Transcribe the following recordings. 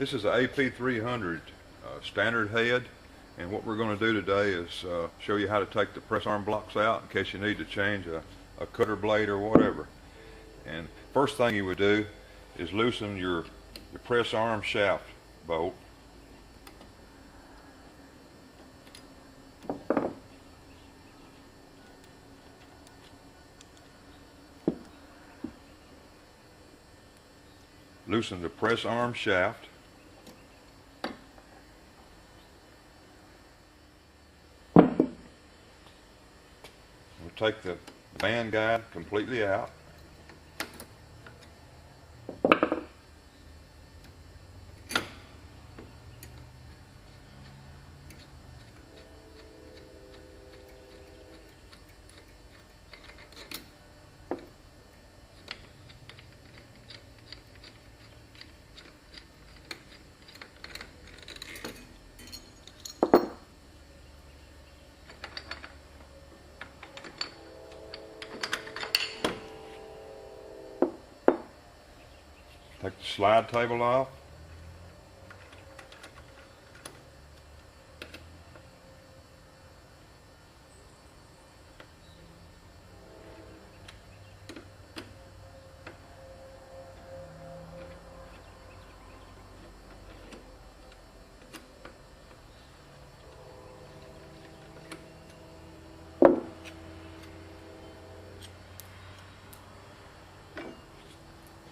This is an AP300 standard head, and what we're going to do today is show you how to take the press arm blocks out in case you need to change a cutter blade or whatever. And first thing you would do is loosen your press arm shaft bolt. Loosen the press arm shaft. We'll take the band guide completely out. Take the slide table off.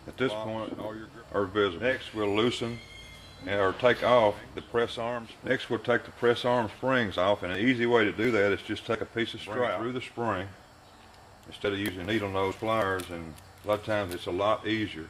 At this point, all your grips are visible. Next, we'll loosen or take off the press arms. Next, we'll take the press arm springs off, and an easy way to do that is just take a piece of strap through the spring instead of using needle nose pliers, and a lot of times it's a lot easier.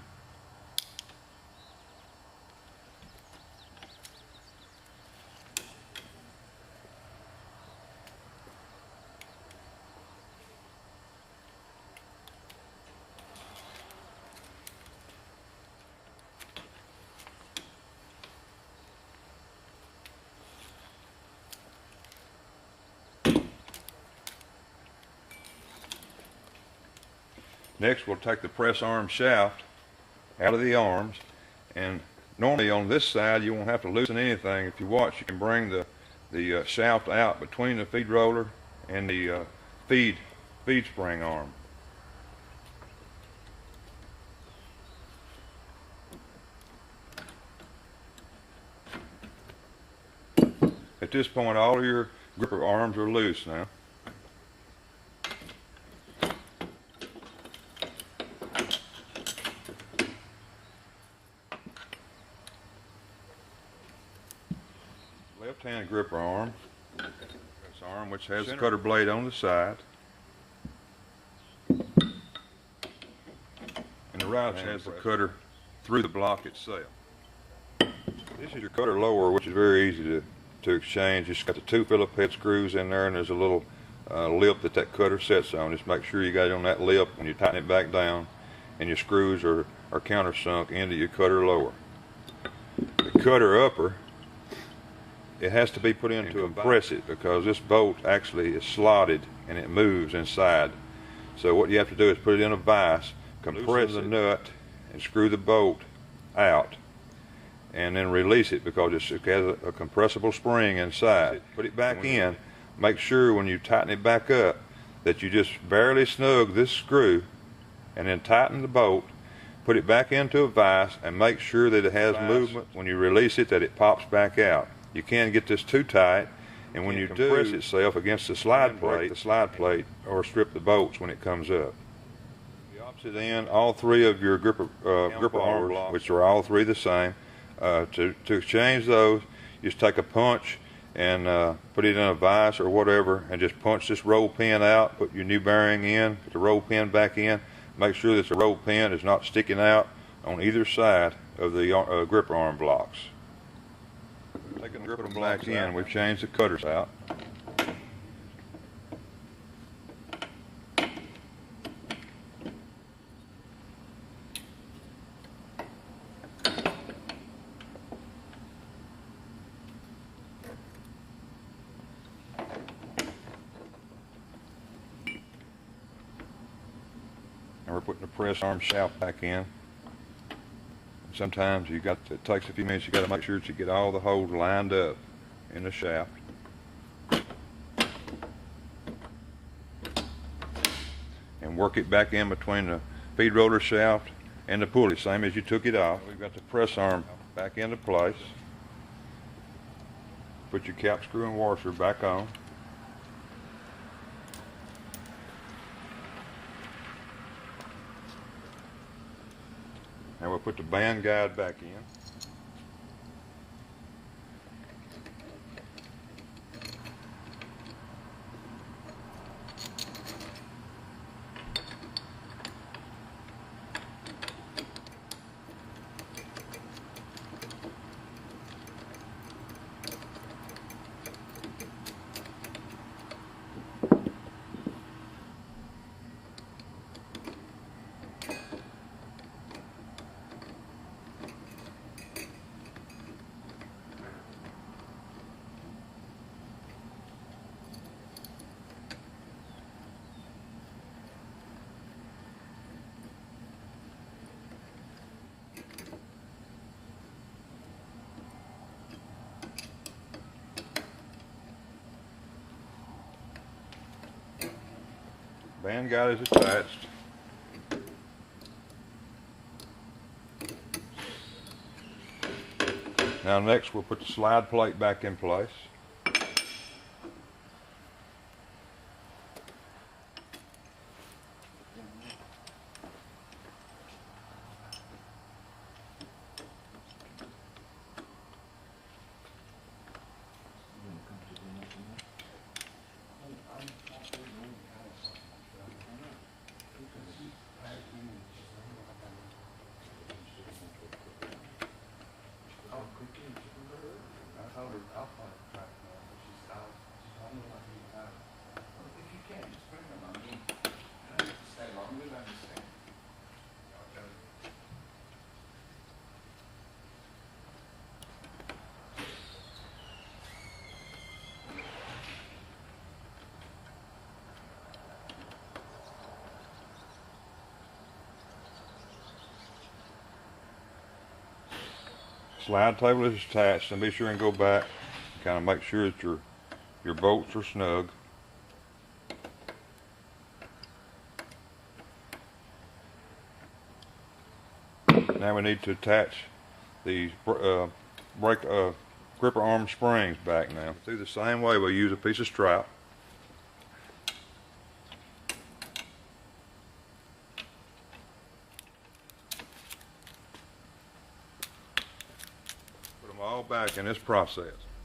Next, we'll take the press arm shaft out of the arms, and normally on this side you won't have to loosen anything. If you watch, you can bring the shaft out between the feed roller and the feed spring arm. At this point, all of your gripper arms are loose now. Left-hand gripper arm, this arm which has the cutter blade on the side, and the right hand has the cutter through the block itself. This is your cutter lower, which is very easy to exchange. It's got the two Phillips head screws in there, and there's a little lip that cutter sets on. Just make sure you got it on that lip when you tighten it back down, and your screws are countersunk into your cutter lower. The cutter upper, it has to be put in to compress it, because this bolt actually is slotted and it moves inside. So what you have to do is put it in a vise, compress the nut, and screw the bolt out, and then release it, because it has a compressible spring inside. Put it back in. Make sure when you tighten it back up that you just barely snug this screw, and then tighten the bolt, put it back into a vise, and make sure that it has movement when you release it, that it pops back out. You can't get this too tight, and when you do, press itself against the slide plate, or strip the bolts when it comes up. The opposite end, all three of your gripper arms, which are all three the same, to exchange those, just take a punch and put it in a vise or whatever, and just punch this roll pin out, put your new bearing in, put the roll pin back in. Make sure that the roll pin is not sticking out on either side of the gripper arm blocks. Taking the gripper blocks in, we've changed the cutters out. And we're putting the press arm shaft back in. Sometimes it takes a few minutes. You got to make sure that you get all the holes lined up in the shaft. And work it back in between the feed roller shaft and the pulley, same as you took it off. We've got the press arm back into place. Put your cap screw and washer back on. And we'll put the band guide back in. Band guide is attached. Now next we'll put the slide plate back in place. Slide table is attached, and be sure and go back, kind of make sure that your bolts are snug. Now we need to attach these gripper arm springs back now. Do the same way. We'll use a piece of strap. Put them all back in this process.